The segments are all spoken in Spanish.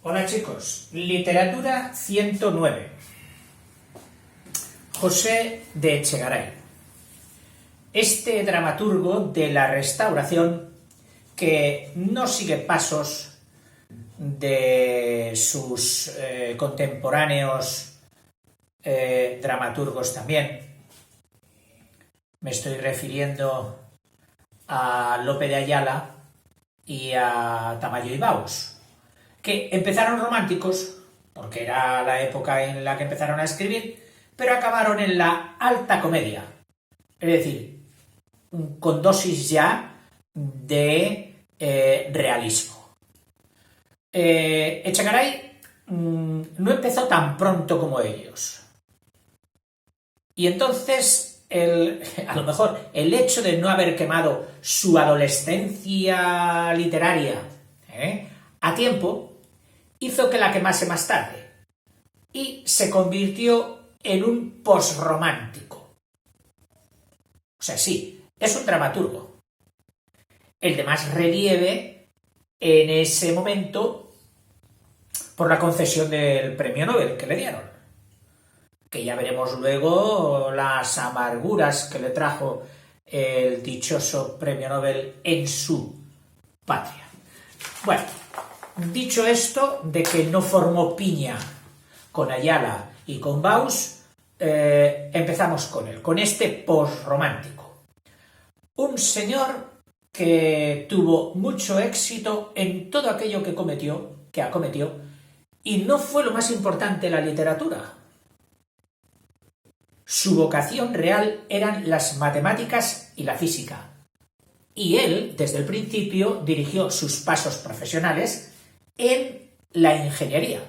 Hola chicos, literatura 109. José de Echegaray. Este dramaturgo de la Restauración que no sigue pasos de sus contemporáneos dramaturgos también. Me estoy refiriendo a Lope de Ayala y a Tamayo y Baus, que empezaron románticos, porque era la época en la que empezaron a escribir, pero acabaron en la alta comedia, es decir, con dosis ya de realismo. Echegaray no empezó tan pronto como ellos. Y entonces, a lo mejor, el hecho de no haber quemado su adolescencia literaria a tiempo, hizo que la quemase más tarde y se convirtió en un posromántico. O sea, sí, es un dramaturgo. El de más relieve en ese momento por la concesión del premio Nobel que le dieron. Que ya veremos luego las amarguras que le trajo el dichoso premio Nobel en su patria. Bueno, dicho esto de que no formó piña con Ayala y con Baus, empezamos con él, con este posromántico. Un señor que tuvo mucho éxito en todo aquello que acometió, y no fue lo más importante la literatura. Su vocación real eran las matemáticas y la física. Y él, desde el principio, dirigió sus pasos profesionales en la ingeniería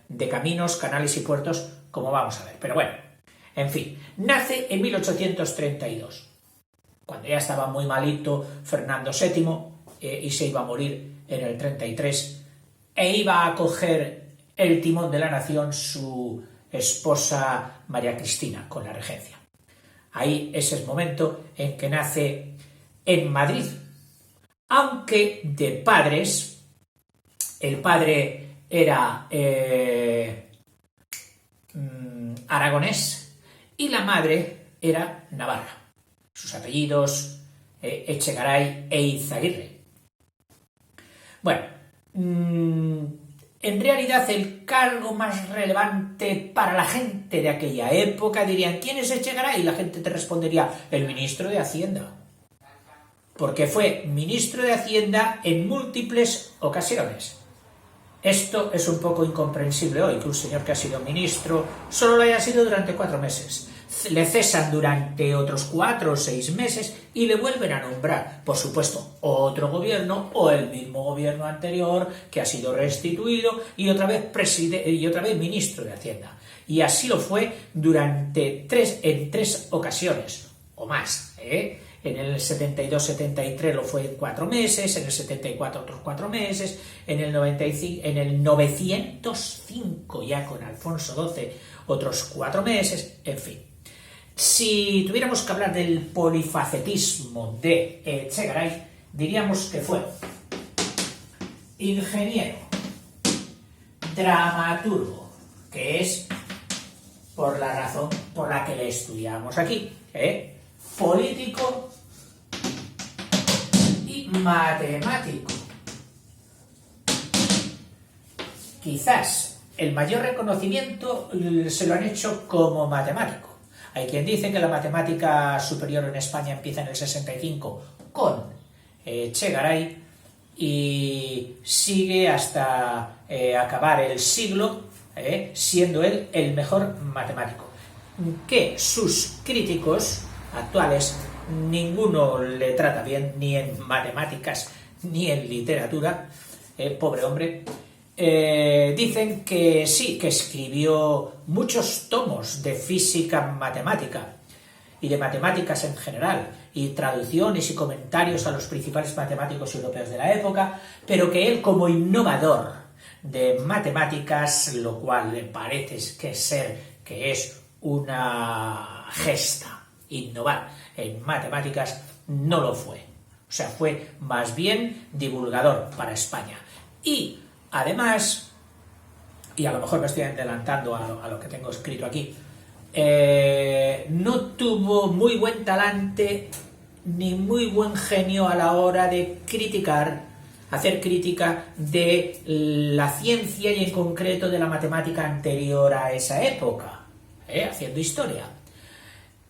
de caminos, canales y puertos, como vamos a ver. Pero bueno, en fin, nace en 1832, cuando ya estaba muy malito Fernando VII y se iba a morir en el 33, e iba a coger el timón de la nación su esposa María Cristina, con la regencia. Ahí es el momento en que nace en Madrid, aunque de padres, el padre era aragonés y la madre era navarra. Sus apellidos Echegaray e Izaguirre. Bueno, en realidad el cargo más relevante para la gente de aquella época, dirían, ¿quién es Echegaray? Y la gente te respondería, el ministro de Hacienda. Porque fue ministro de Hacienda en múltiples ocasiones. Esto es un poco incomprensible hoy, que un señor que ha sido ministro solo lo haya sido durante 4 meses. Le cesan durante otros 4 o 6 meses y le vuelven a nombrar, por supuesto, otro gobierno o el mismo gobierno anterior que ha sido restituido y otra vez ministro de Hacienda. Y así lo fue durante 3 ocasiones o más. En el 72-73 lo fue 4 meses, en el 74 otros 4 meses, en el 905 ya con Alfonso XII otros 4 meses, en fin. Si tuviéramos que hablar del polifacetismo de Echegaray, diríamos que fue ingeniero, dramaturgo, que es por la razón por la que le estudiamos aquí, político y matemático. Quizás el mayor reconocimiento se lo han hecho como matemático. Hay quien dice que la matemática superior en España empieza en el 65 con Echegaray y sigue hasta acabar el siglo, siendo él el mejor matemático. Que sus críticos actuales, ninguno le trata bien, ni en matemáticas ni en literatura, pobre hombre. Dicen que sí, que escribió muchos tomos de física matemática y de matemáticas en general, y traducciones y comentarios a los principales matemáticos europeos de la época, pero que él, como innovador de matemáticas, lo cual le parece que es una gesta innovar en matemáticas, no lo fue. O sea, fue más bien divulgador para España. Y Además, y a lo mejor me estoy adelantando a lo que tengo escrito aquí, no tuvo muy buen talante ni muy buen genio a la hora de hacer crítica de la ciencia y en concreto de la matemática anterior a esa época, haciendo historia.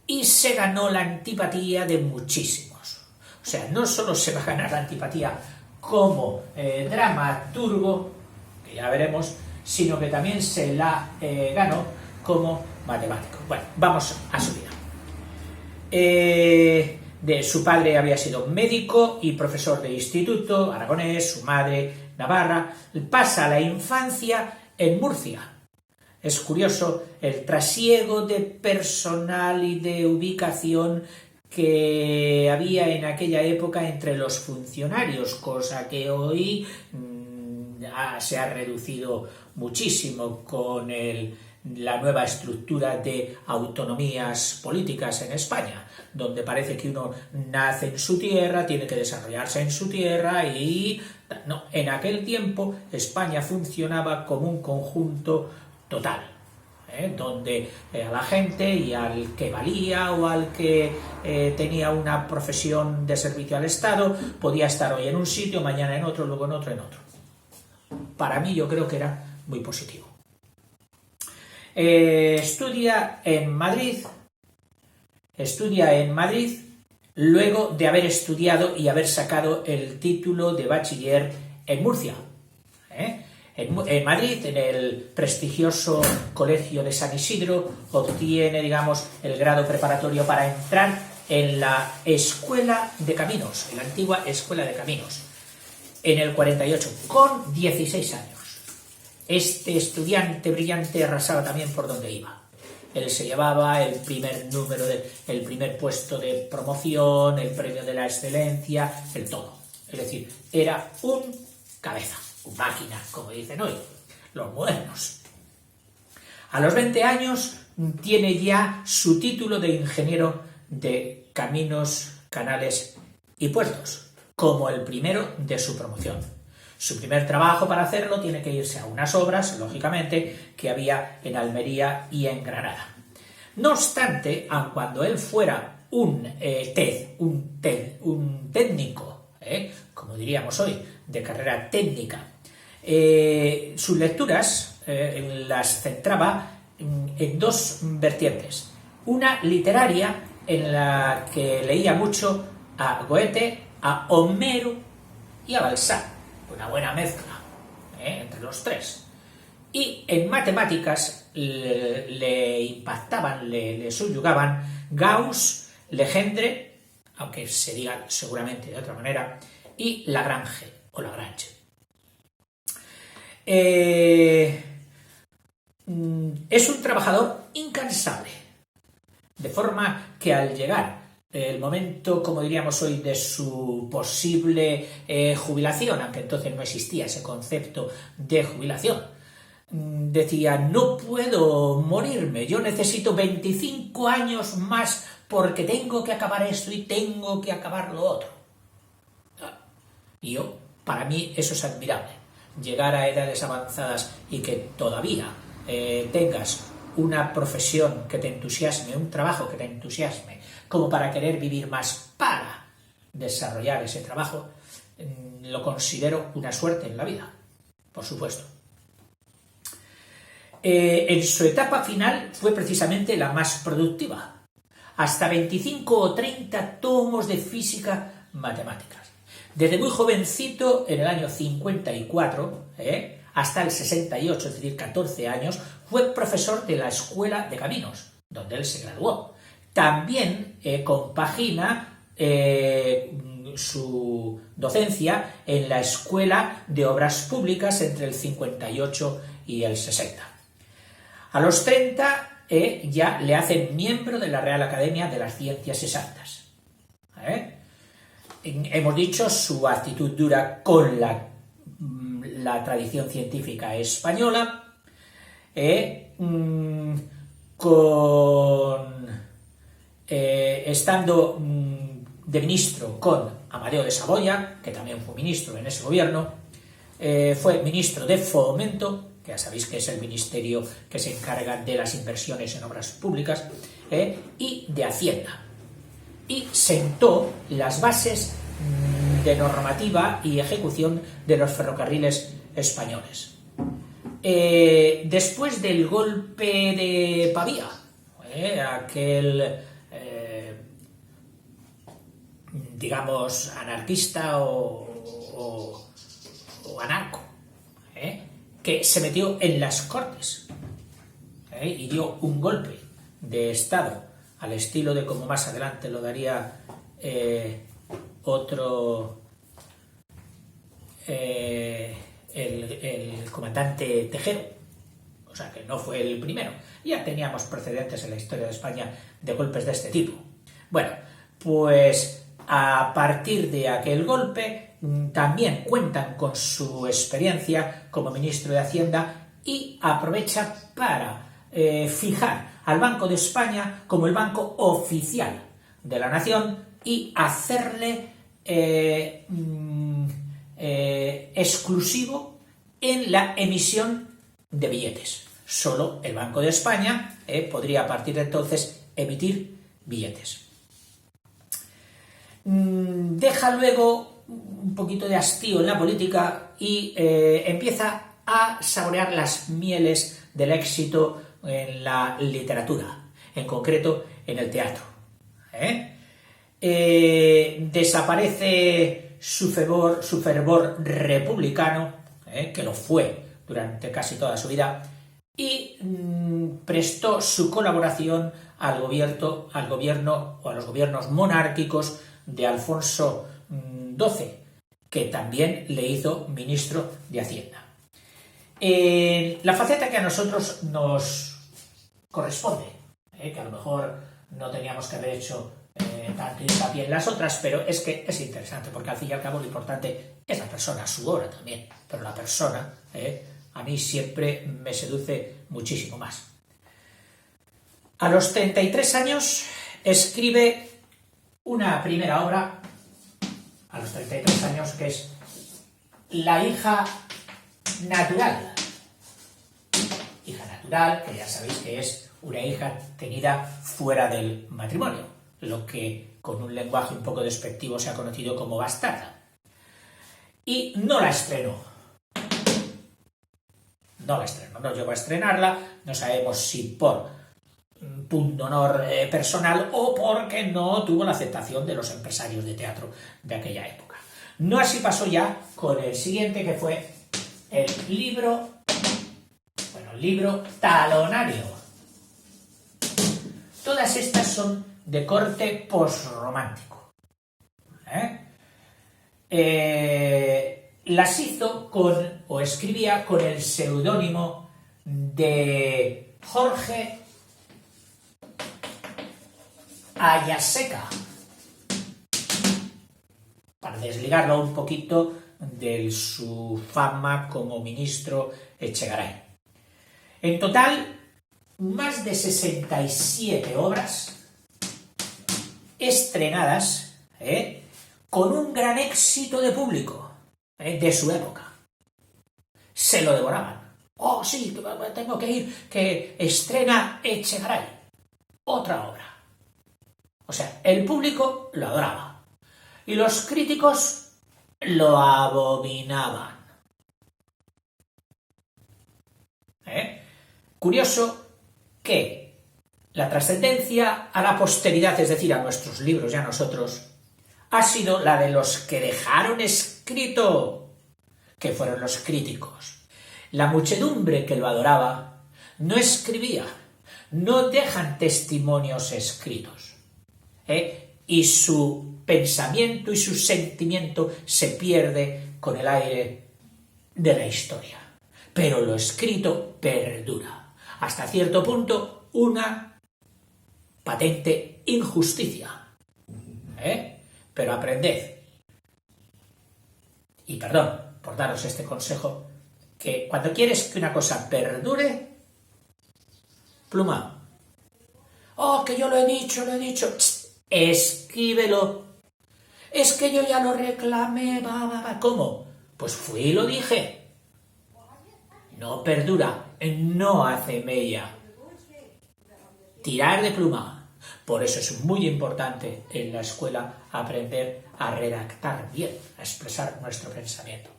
Y se ganó la antipatía de muchísimos. O sea, no solo se va a ganar la antipatía como dramaturgo, que ya veremos, sino que también se la ganó como matemático. Bueno, vamos a su vida. Su padre había sido médico y profesor de instituto aragonés, su madre navarra. Pasa la infancia en Murcia. Es curioso el trasiego de personal y de ubicación que había en aquella época entre los funcionarios, cosa que hoy se ha reducido muchísimo con la nueva estructura de autonomías políticas en España, donde parece que uno nace en su tierra, tiene que desarrollarse en su tierra y... No, en aquel tiempo España funcionaba como un conjunto total, donde a la gente y al que valía o al que tenía una profesión de servicio al Estado podía estar hoy en un sitio, mañana en otro, luego en otro, Para mí yo creo que era muy positivo. Estudia en Madrid, luego de haber estudiado y haber sacado el título de bachiller en Murcia. En Madrid, en el prestigioso Colegio de San Isidro, obtiene, digamos, el grado preparatorio para entrar en la Escuela de Caminos, en la antigua Escuela de Caminos, en el 48, con 16 años. Este estudiante brillante arrasaba también por donde iba. Él se llevaba el primer el primer puesto de promoción, el premio de la excelencia, el todo. Es decir, era un cabeza, un máquina, como dicen hoy los modernos. A los 20 años tiene ya su título de ingeniero de caminos, canales y puertos, como el primero de su promoción. Su primer trabajo para hacerlo tiene que irse a unas obras, lógicamente, que había en Almería y en Granada. No obstante, aun cuando él fuera un técnico, como diríamos hoy, de carrera técnica, sus lecturas las centraba en dos vertientes. Una literaria, en la que leía mucho a Goethe, a Homero y a Balzac. Una buena mezcla entre los tres. Y en matemáticas le impactaban, le subyugaban Gauss, Legendre, aunque se diga seguramente de otra manera, y Lagrange o Lagrange. Es un trabajador incansable, de forma que al llegar el momento, como diríamos hoy, de su posible jubilación, aunque entonces no existía ese concepto de jubilación, decía: no puedo morirme, yo necesito 25 años más porque tengo que acabar esto y tengo que acabar lo otro. Y para mí eso es admirable, llegar a edades avanzadas y que todavía tengas una profesión que te entusiasme, un trabajo que te entusiasme, como para querer vivir más para desarrollar ese trabajo, lo considero una suerte en la vida, por supuesto. En su etapa final fue precisamente la más productiva, hasta 25 o 30 tomos de física matemáticas. Desde muy jovencito, en el año 54, hasta el 68, es decir, 14 años, fue profesor de la Escuela de Caminos, donde él se graduó. También compagina su docencia en la Escuela de Obras Públicas entre el 58 y el 60. A los 30 ya le hacen miembro de la Real Academia de las Ciencias Exactas. Hemos dicho su actitud dura con la tradición científica española, estando de ministro con Amadeo de Saboya, que también fue ministro en ese gobierno, fue ministro de Fomento, que ya sabéis que es el ministerio que se encarga de las inversiones en obras públicas, y de Hacienda. Y sentó las bases de normativa y ejecución de los ferrocarriles españoles. Después del golpe de Pavía, aquel, digamos, anarquista o anarco, que se metió en las Cortes y dio un golpe de Estado al estilo de como más adelante lo daría otro, el comandante Tejero, o sea que no fue el primero. Ya teníamos precedentes en la historia de España de golpes de este tipo. Bueno, pues a partir de aquel golpe también cuentan con su experiencia como ministro de Hacienda y aprovecha para fijar al Banco de España como el banco oficial de la nación y hacerle exclusivo en la emisión de billetes. Solo el Banco de España podría a partir de entonces emitir billetes. Deja luego un poquito de hastío en la política y empieza a saborear las mieles del éxito en la literatura, en concreto en el teatro. Desaparece su fervor republicano, que lo fue durante casi toda su vida, y prestó su colaboración al gobierno o a los gobiernos monárquicos de Alfonso XII, que también le hizo ministro de Hacienda. La faceta que a nosotros nos corresponde, que a lo mejor no teníamos que haber hecho tanto hincapié en las otras, pero es que es interesante, porque al fin y al cabo lo importante es la persona, su obra también, pero la persona a mí siempre me seduce muchísimo más. A los 33 años escribe una primera obra, a los 33 años, que es La hija natural. Hija natural, que ya sabéis que es una hija tenida fuera del matrimonio, lo que con un lenguaje un poco despectivo se ha conocido como bastarda. Y no la estrenó. No llegó a estrenarla, no sabemos si por punto honor personal o porque no tuvo la aceptación de los empresarios de teatro de aquella época. No así pasó ya con el siguiente, que fue el libro talonario. Todas estas son de corte posromántico. Las hizo o escribía con el seudónimo de Jorge Ayaseca, para desligarlo un poquito de su fama como ministro Echegaray. En total, más de 67 obras estrenadas con un gran éxito de público de su época. Se lo devoraban. Oh, sí, tengo que ir, que estrena Echegaray. Otra obra. O sea, el público lo adoraba y los críticos lo abominaban. Curioso que la trascendencia a la posteridad, es decir, a nuestros libros y a nosotros, ha sido la de los que dejaron escrito, que fueron los críticos. La muchedumbre que lo adoraba no escribía, no dejan testimonios escritos. Y su pensamiento y su sentimiento se pierde con el aire de la historia. Pero lo escrito perdura. Hasta cierto punto, una patente injusticia. Pero aprended. Y perdón por daros este consejo, que cuando quieres que una cosa perdure, pluma. Oh, que yo lo he dicho. Escríbelo. Es que yo ya lo reclamé, ¿Cómo? Pues fui y lo dije. No perdura, no hace mella. Tirar de pluma. Por eso es muy importante en la escuela aprender a redactar bien, a expresar nuestro pensamiento.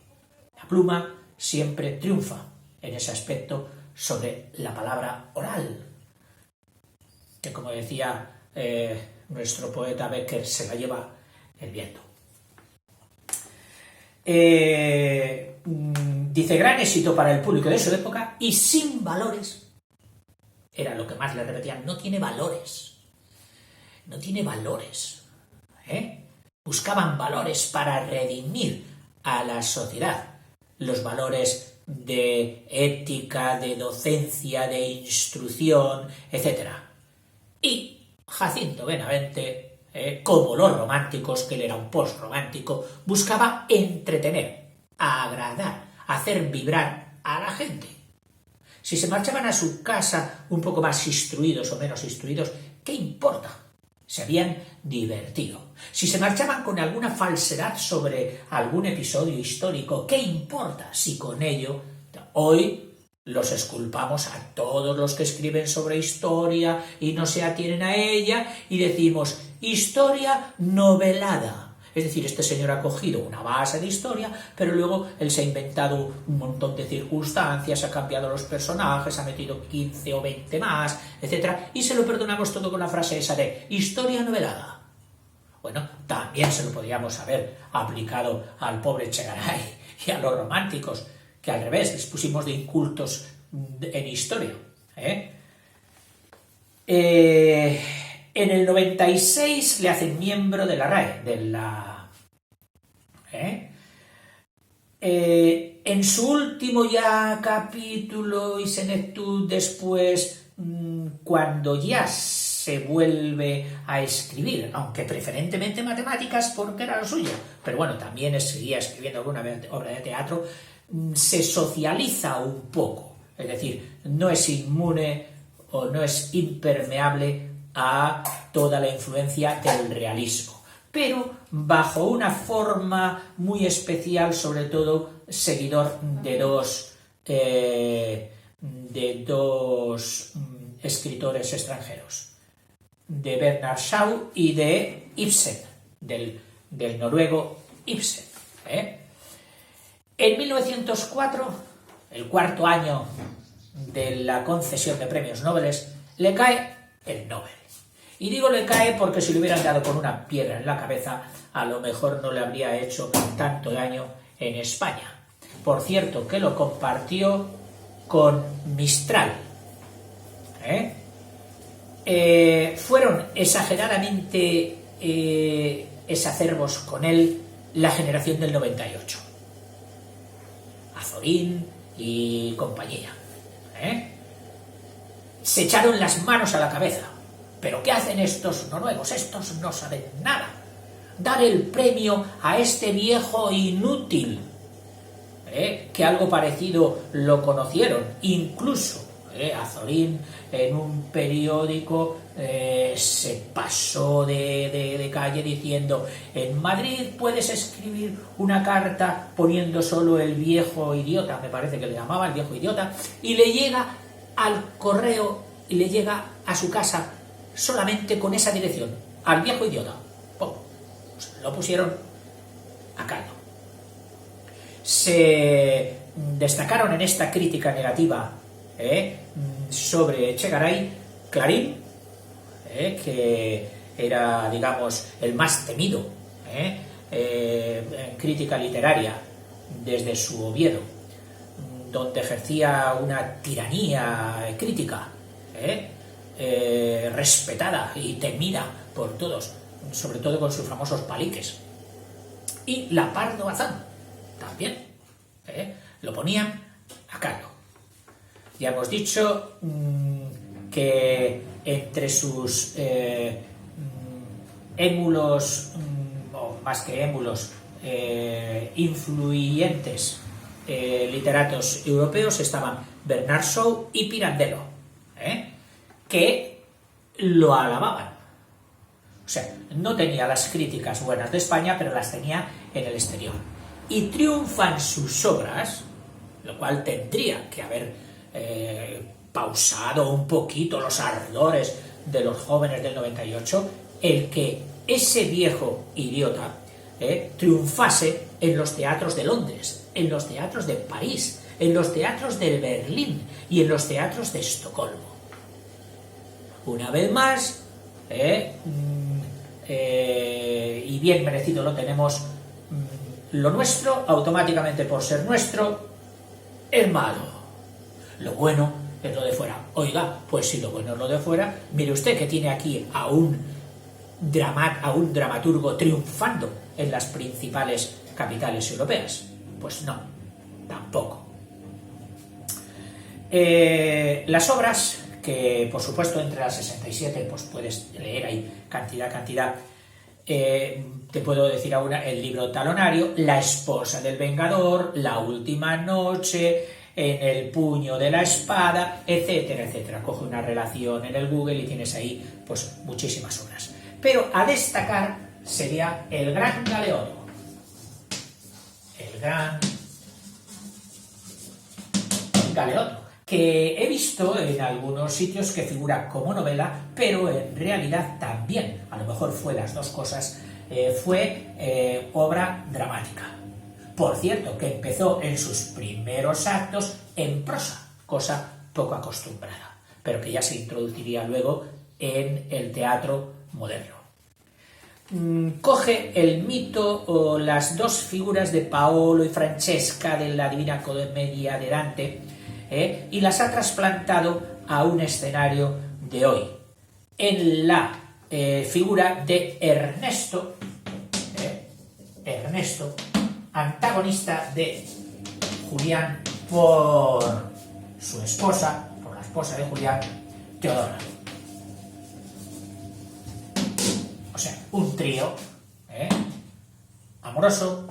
La pluma siempre triunfa en ese aspecto sobre la palabra oral, que como decía nuestro poeta Becker, se la lleva el viento. Dice, gran éxito para el público de su época y sin valores. Era lo que más le repetían, no tiene valores. No tiene valores. Buscaban valores para redimir a la sociedad. Los valores de ética, de docencia, de instrucción, etc. Y Jacinto Benavente, como los románticos, que él era un postromántico, buscaba entretener, agradar, hacer vibrar a la gente. Si se marchaban a su casa un poco más instruidos o menos instruidos, ¿qué importa? Se habían divertido. Si se marchaban con alguna falsedad sobre algún episodio histórico, ¿qué importa si con ello hoy los exculpamos a todos los que escriben sobre historia y no se atienen a ella y decimos historia novelada? Es decir, este señor ha cogido una base de historia, pero luego él se ha inventado un montón de circunstancias, ha cambiado los personajes, ha metido 15 o 20 más, etc. Y se lo perdonamos todo con la frase esa de historia novelada. Bueno, también se lo podríamos haber aplicado al pobre Echegaray y a los románticos, que al revés, les pusimos de incultos en historia. En el 96 le hacen miembro de la RAE, en su último ya capítulo y senectud después, cuando ya se vuelve a escribir, aunque preferentemente matemáticas porque era lo suyo, pero bueno, también seguía escribiendo alguna obra de teatro, se socializa un poco, es decir, no es inmune o no es impermeable a toda la influencia del realismo, pero bajo una forma muy especial, sobre todo seguidor de dos escritores extranjeros, de Bernard Shaw y de Ibsen, del noruego Ibsen. En 1904, el cuarto año de la concesión de premios Nobel, le cae el Nobel. Y digo le cae porque si le hubieran dado con una piedra en la cabeza, a lo mejor no le habría hecho tanto daño en España. Por cierto, que lo compartió con Mistral. Fueron exageradamente exacerbos con él la generación del 98. Azorín y compañía. Se echaron las manos a la cabeza. ¿Pero qué hacen estos noruegos? Estos no saben nada. Dar el premio a este viejo inútil. Que algo parecido lo conocieron. Incluso Azorín en un periódico se pasó de calle diciendo: en Madrid puedes escribir una carta poniendo solo el viejo idiota, me parece que le llamaba el viejo idiota, y le llega al correo y le llega a su casa solamente con esa dirección, al viejo idiota. ¡Pum! Pues lo pusieron a caldo. Se destacaron en esta crítica negativa sobre Echegaray, Clarín, que era, digamos, el más temido en crítica literaria desde su Oviedo, donde ejercía una tiranía crítica respetada y temida por todos, sobre todo con sus famosos paliques. Y la Pardo Bazán también lo ponían a cargo. Ya hemos dicho que entre sus émulos, o más que émulos, influyentes literatos europeos estaban Bernard Shaw y Pirandello, que lo alababan. O sea, no tenía las críticas buenas de España, pero las tenía en el exterior. y triunfan sus obras, lo cual tendría que haber pausado un poquito los ardores de los jóvenes del 98, el que ese viejo idiota triunfase en los teatros de Londres, en los teatros de París, en los teatros de Berlín y en los teatros de Estocolmo. Una vez más, y bien merecido lo tenemos, lo nuestro, automáticamente por ser nuestro, es malo. Lo bueno es lo de fuera. Oiga, pues si lo bueno es lo de fuera, mire usted que tiene aquí a un dramaturgo triunfando en las principales capitales europeas. Pues no, tampoco. Las obras, que por supuesto entre las 67 pues puedes leer ahí cantidad, te puedo decir ahora el libro talonario, La esposa del vengador, La última noche, En el puño de la espada, etcétera, etcétera. Coge una relación en el Google y tienes ahí pues muchísimas obras. Pero a destacar sería El gran Galeoto. El gran Galeoto, que he visto en algunos sitios que figura como novela, pero en realidad también, a lo mejor fue las dos cosas, fue obra dramática. Por cierto, que empezó en sus primeros actos en prosa, cosa poco acostumbrada, pero que ya se introduciría luego en el teatro moderno. Coge el mito o las dos figuras de Paolo y Francesca de la Divina Comedia de Dante, y las ha trasplantado a un escenario de hoy, en la figura de Ernesto, antagonista de Julián por su esposa, por la esposa de Julián, Teodora. O sea, un trío amoroso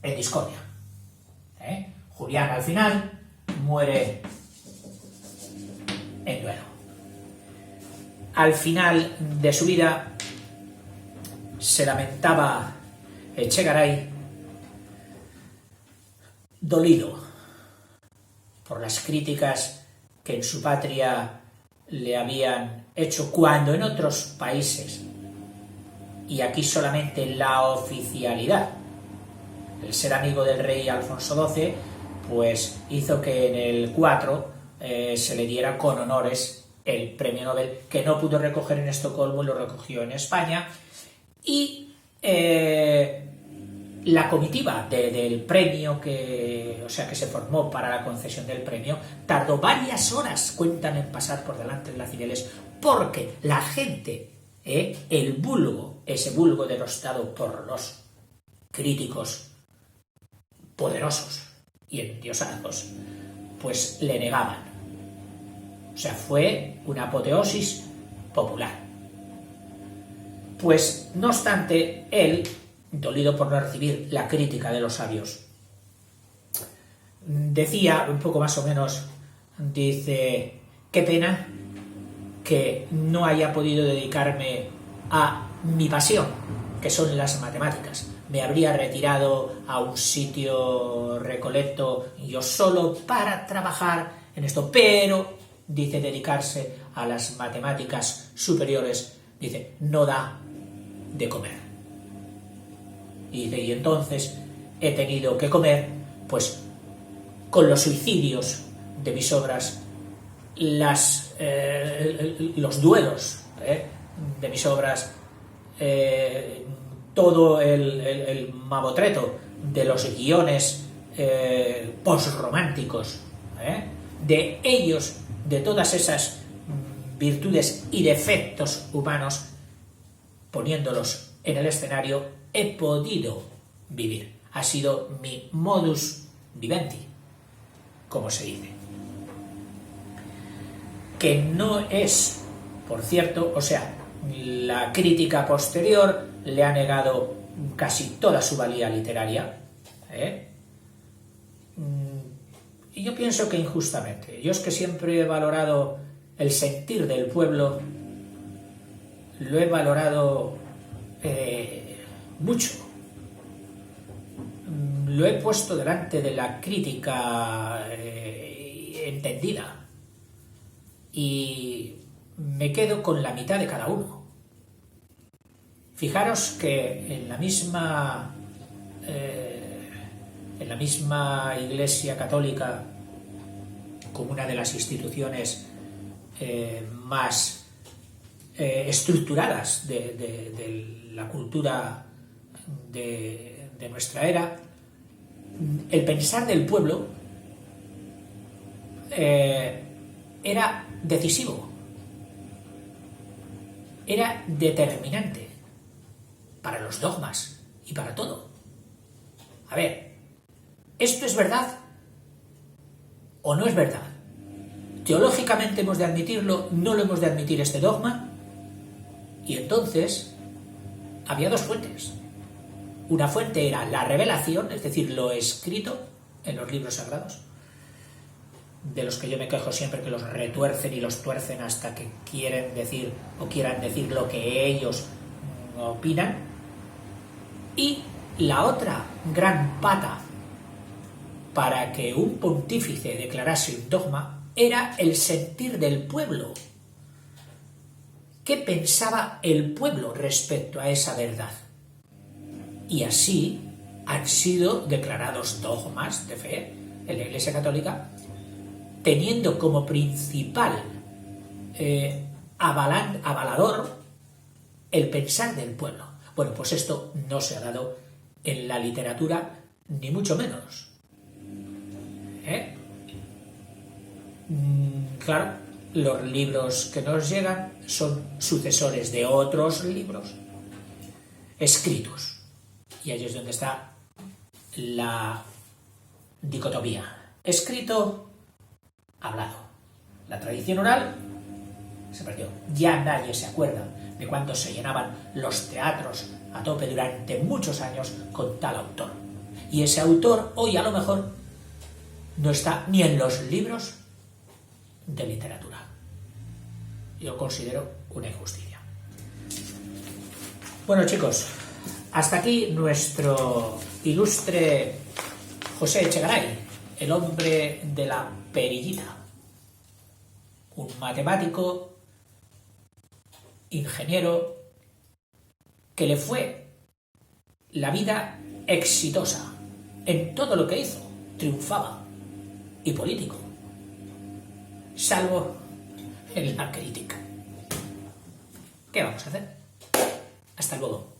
en discordia. Julián al final muere en duelo. Al final de su vida se lamentaba Echegaray, dolido por las críticas que en su patria le habían hecho, cuando en otros países, y aquí solamente la oficialidad, el ser amigo del rey Alfonso XII, pues hizo que en el 4 se le diera con honores el premio Nobel, que no pudo recoger en Estocolmo y lo recogió en España, y la comitiva del premio que se formó para la concesión del premio tardó varias horas, cuentan, en pasar por delante de la Cibeles, porque la gente, el vulgo, ese vulgo denostado por los críticos poderosos y endiosados, pues le negaban. O sea, fue una apoteosis popular. Pues, no obstante, él, dolido por no recibir la crítica de los sabios, decía un poco más o menos, dice: qué pena que no haya podido dedicarme a mi pasión, que son las matemáticas. Me habría retirado a un sitio recolecto yo solo para trabajar en esto, pero, dice, dedicarse a las matemáticas superiores, dice, no da de comer. Y dice, y entonces he tenido que comer, pues, con los suicidios de mis obras, los duelos de mis obras, todo el mamotreto de los guiones posrománticos, de ellos, de todas esas virtudes y defectos humanos, poniéndolos en el escenario, he podido vivir. Ha sido mi modus vivendi, como se dice. Que no es, por cierto, o sea, la crítica posterior le ha negado casi toda su valía literaria, y yo pienso que injustamente. Yo es que siempre he valorado el sentir del pueblo, lo he valorado mucho. lo he puesto delante de la crítica entendida y me quedo con la mitad de cada uno. Fijaros que en la misma Iglesia Católica, como una de las instituciones más estructuradas de la cultura de nuestra era, el pensar del pueblo era decisivo, era determinante para los dogmas y para todo. A ver, ¿esto es verdad o no es verdad? Teológicamente hemos de admitirlo, no lo hemos de admitir este dogma. Y entonces había dos fuentes. Una fuente era la revelación, es decir, lo escrito en los libros sagrados, de los que yo me quejo siempre, que los retuercen y los tuercen hasta que quieren decir o quieran decir lo que ellos opinan. Y la otra gran pata para que un pontífice declarase un dogma era el sentir del pueblo. ¿Qué pensaba el pueblo respecto a esa verdad? Y así han sido declarados dogmas de fe en la Iglesia Católica, teniendo como principal avalador el pensar del pueblo. Bueno, pues esto no se ha dado en la literatura, ni mucho menos. Claro, los libros que nos llegan son sucesores de otros libros escritos. Y ahí es donde está la dicotomía. Escrito, hablado. La tradición oral se perdió. Ya nadie se acuerda de cuando se llenaban los teatros a tope durante muchos años con tal autor. Y ese autor hoy a lo mejor no está ni en los libros de literatura. Yo considero una injusticia. Bueno, chicos, hasta aquí nuestro ilustre José Echegaray, el hombre de la perillita. Un matemático, ingeniero, que le fue la vida exitosa en todo lo que hizo, triunfaba, y político, salvo en la crítica. ¿Qué vamos a hacer? Hasta luego.